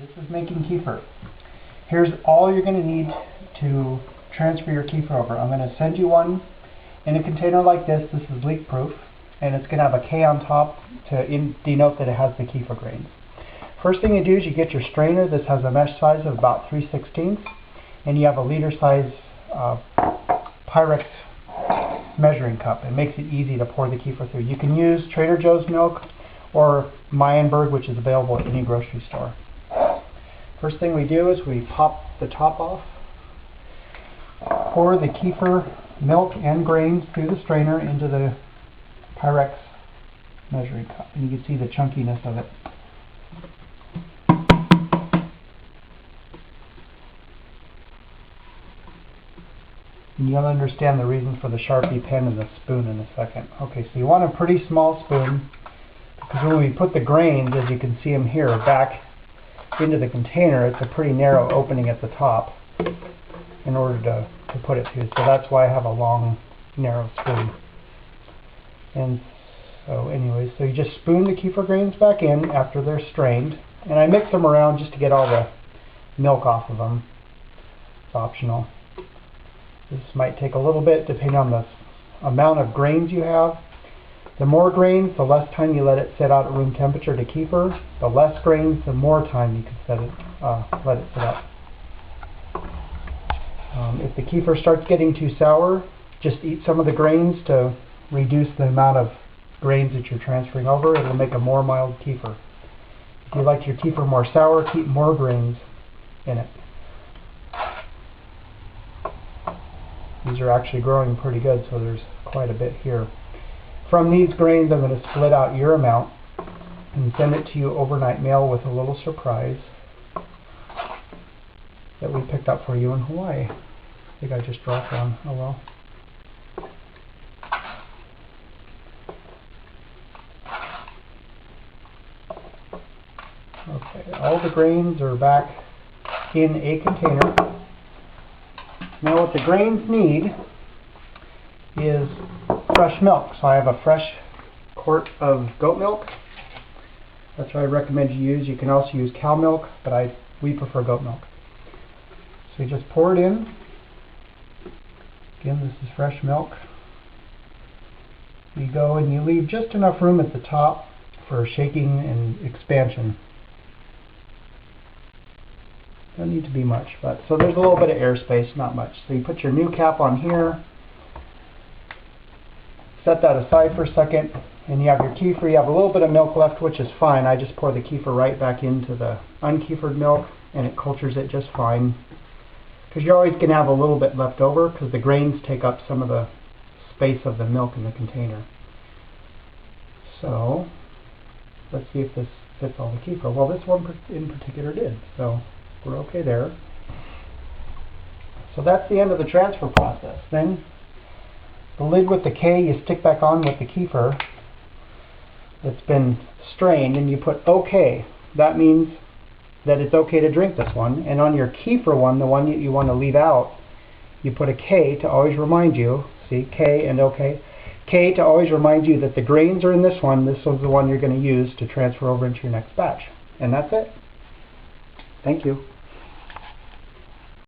This is making kefir. Here's all you're going to need to transfer your kefir over. I'm going to send you one in a container like this. This is leak proof, and it's going to have a K on top to denote that it has the kefir grains. First thing you do is you get your strainer. This has a mesh size of about 3/16, and you have a liter size Pyrex measuring cup. It makes it easy to pour the kefir through. You can use Trader Joe's milk or Meyenberg, which is available at any grocery store. First thing we do is we pop the top off, pour the kefir milk and grains through the strainer into the Pyrex measuring cup, and you can see the chunkiness of it. And you'll understand the reason for the Sharpie pen and the spoon in a second. Okay, so you want a pretty small spoon, because when we put the grains, as you can see them here, back into the container, it's a pretty narrow opening at the top in order to put it through. So that's why I have a long, narrow spoon. And so anyways, so you just spoon the kefir grains back in after they're strained. And I mix them around just to get all the milk off of them. It's optional. This might take a little bit depending on the amount of grains you have. The more grains, the less time you let it sit out at room temperature to kefir. The less grains, the more time you can let it sit out. If the kefir starts getting too sour, just eat some of the grains to reduce the amount of grains that you're transferring over. It'll make a more mild kefir. If you like your kefir more sour, keep more grains in it. These are actually growing pretty good, so there's quite a bit here. From these grains, I'm going to split out your amount and send it to you overnight mail with a little surprise that we picked up for you in Hawaii. I think I just dropped one. Oh well. Okay, all the grains are back in a container. Now what the grains need is fresh milk. So I have a fresh quart of goat milk. That's what I recommend you use. You can also use cow milk, but we prefer goat milk. So you just pour it in. Again, this is fresh milk. You go and you leave just enough room at the top for shaking and expansion. Don't need to be much, but so there's a little bit of airspace, not much. So you put your new cap on here, set that aside for a second, and you have your kefir. You have a little bit of milk left, which is fine. I just pour the kefir right back into the unkefired milk, and it cultures it just fine. Because you're always going to have a little bit left over, because the grains take up some of the space of the milk in the container. So let's see if this fits all the kefir. Well, this one in particular did, so we're okay there. So that's the end of the transfer process. Then the lid with the K you stick back on with the kefir that's been strained, and you put OK. That means that it's okay to drink this one. And on your kefir one, the one that you want to leave out, you put a K to always remind you. See, K and OK. K to always remind you that the grains are in this one. This one's the one you're going to use to transfer over into your next batch. And that's it. Thank you.